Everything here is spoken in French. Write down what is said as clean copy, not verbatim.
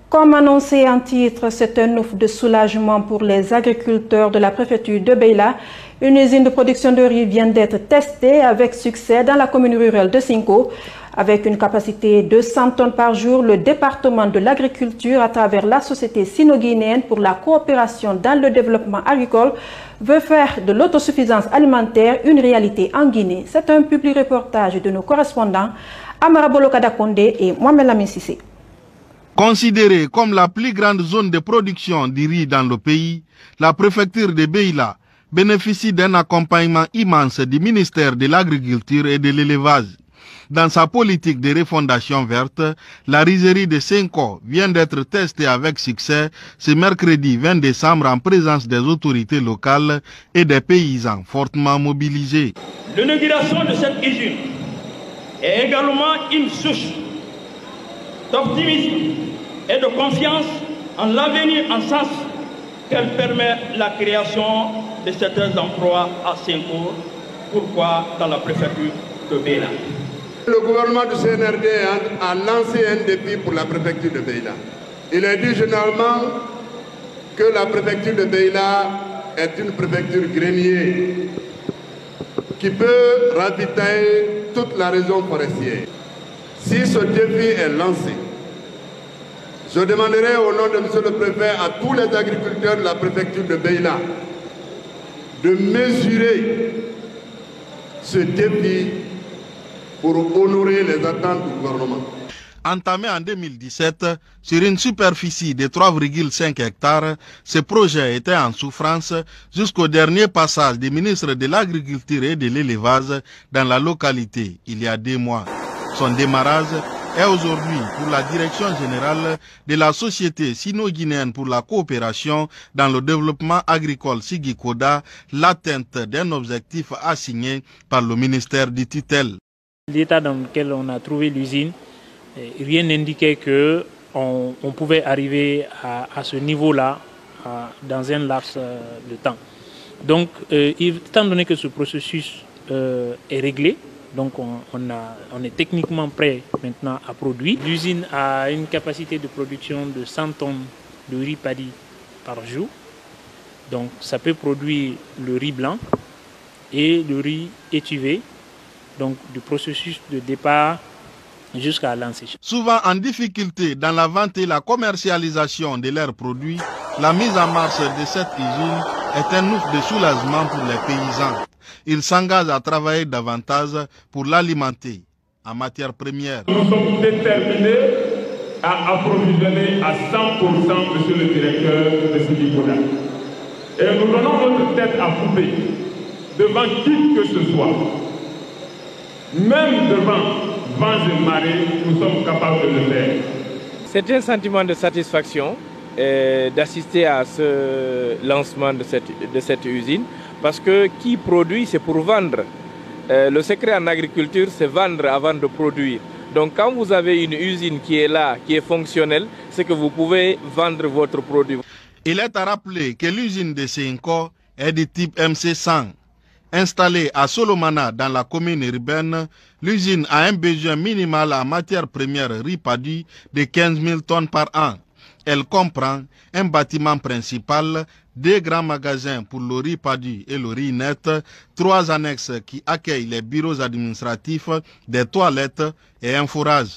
Comme annoncé en titre, c'est un ouf de soulagement pour les agriculteurs de la préfecture de Beila. Une usine de production de riz vient d'être testée avec succès dans la commune rurale de Sinko. Avec une capacité de 100 tonnes par jour, le département de l'agriculture, à travers la société sino-guinéenne pour la coopération dans le développement agricole, veut faire de l'autosuffisance alimentaire une réalité en Guinée. C'est un public reportage de nos correspondants Amara Bolokada Kondé et Mohamed Lamine Sissé. Considérée comme la plus grande zone de production du riz dans le pays, la préfecture de Beila bénéficie d'un accompagnement immense du ministère de l'Agriculture et de l'Élevage. Dans sa politique de refondation verte, la rizerie de Sinko vient d'être testée avec succès ce mercredi 20 décembre en présence des autorités locales et des paysans fortement mobilisés. L'inauguration de cette usine est également une source d'optimisme et de confiance en l'avenir, en sens qu'elle permet la création de certains emplois à Sinko, pourquoi dans la préfecture de Beila. Le gouvernement du CNRD a lancé un défi pour la préfecture de Beila. Il est dit généralement que la préfecture de Beila est une préfecture grenier qui peut ravitailler toute la région forestière. Si ce défi est lancé, je demanderai au nom de M. le Préfet à tous les agriculteurs de la préfecture de Beila de mesurer ce défi pour honorer les attentes du gouvernement. Entamé en 2017, sur une superficie de 3,5 hectares, ce projet était en souffrance jusqu'au dernier passage du ministre de l'Agriculture et de l'Élevage dans la localité, il y a 2 mois. Son démarrage est aujourd'hui pour la direction générale de la Société sino-guinéenne pour la coopération dans le développement agricole Sigikoda l'atteinte d'un objectif assigné par le ministère du tutelle. L'état dans lequel on a trouvé l'usine, rien n'indiquait qu'on pouvait arriver à ce niveau-là dans un laps de temps. Donc, étant donné que ce processus est réglé, donc on est techniquement prêt maintenant à produire. L'usine a une capacité de production de 100 tonnes de riz paddy par jour. Donc ça peut produire le riz blanc et le riz étuvé, donc du processus de départ jusqu'à l'enséchage. Souvent en difficulté dans la vente et la commercialisation de leurs produits, la mise en marche de cette usine est un ouf de soulagement pour les paysans. Ils s'engagent à travailler davantage pour l'alimenter en matière première. Nous sommes déterminés à approvisionner à 100%, monsieur le directeur de Sigikoda. Et nous donnons notre tête à couper devant qui que ce soit. Même devant vents et marées, nous sommes capables de le faire. C'est un sentiment de satisfaction d'assister à ce lancement de cette usine, parce que qui produit, c'est pour vendre. Le secret en agriculture, c'est vendre avant de produire. Donc quand vous avez une usine qui est là, qui est fonctionnelle, c'est que vous pouvez vendre votre produit. Il est à rappeler que l'usine de Sinko est de type MC100. Installée à Solomana dans la commune urbaine, l'usine a un besoin minimal en matière première riz paddy de 15 000 tonnes par an. Elle comprend un bâtiment principal, 2 grands magasins pour le riz paddy et le riz net, 3 annexes qui accueillent les bureaux administratifs, des toilettes et un fourrage.